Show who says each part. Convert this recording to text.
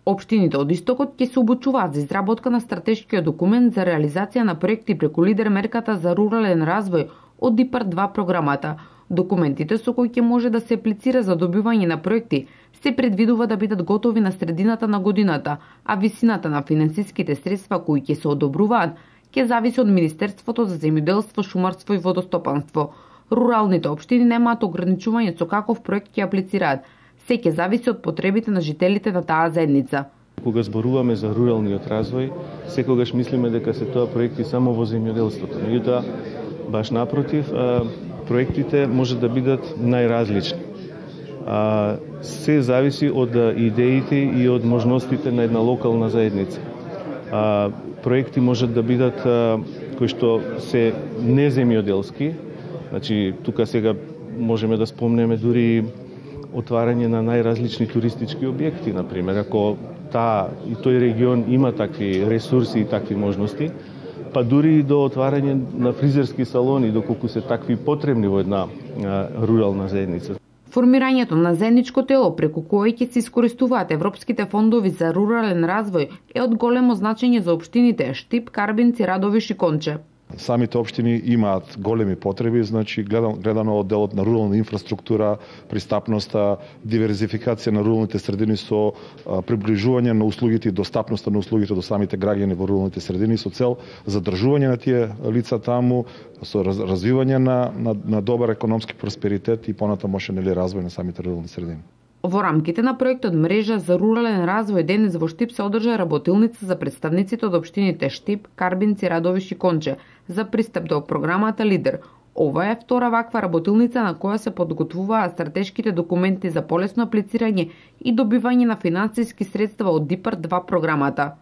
Speaker 1: Општините од Истокот ќе се обучуваат за изработка на стратешкиот документ за реализација на проекти преку лидер мерката за рурален развој од ИПАРД 2 програмата. Документите со кои ќе може да се аплицира за добивање на проекти се предвидува да бидат готови на средината на годината, а висината на финансиските средства кои ќе се одобруваат ќе зависи од Министерството за земјоделство, шумарство и водостопанство. Руралните општини немаат ограничување со каков проект ќе аплицираат. Се ќе зависи од потребите на жителите на таа заедница.
Speaker 2: Кога зборуваме за руралниот развој, секогаш мислиме дека се тоа проекти само во земјоделството. Меѓутоа, баш напротив, проектите може да бидат најразлични. Се зависи од идеите и од можностите на една локална заедница. Проекти можат да бидат кои што се неземјоделски. Значи, тука сега можеме да спомнеме дури отварање на најразлични туристички објекти, например, ако таа и тој регион има такви ресурси и такви можности, па дури и до отварање на фризерски салони, доколку се такви потребни во една рурална заедница.
Speaker 1: Формирањето на заедничко тело преку кое ќе се искористуваат европските фондови за рурален развој е од големо значење за општините Штип, Карбинци, Радовиш и Конче.
Speaker 3: Самите општини имаат големи потреби, значи гледано од делот на рурална инфраструктура, пристапноста, диверзификација на руралните средини со приближување на услугите и достапноста на услугите до самите граѓани во руралните средини со цел задржување на тие лица таму, со развивање на добар економски просперитет и понатамошен развој на самите рурални средини.
Speaker 1: Во рамките на проектот Мрежа за рурален развој денес во Штип се одржа работилница за представниците од општините Штип, Карбинци, Радовиш и Конче за пристап до програмата Лидер. Ова е втора ваква работилница на која се подготвуваат стратешките документи за полесно аплицирање и добивање на финансиски средства од ИПАРД 2 програмата.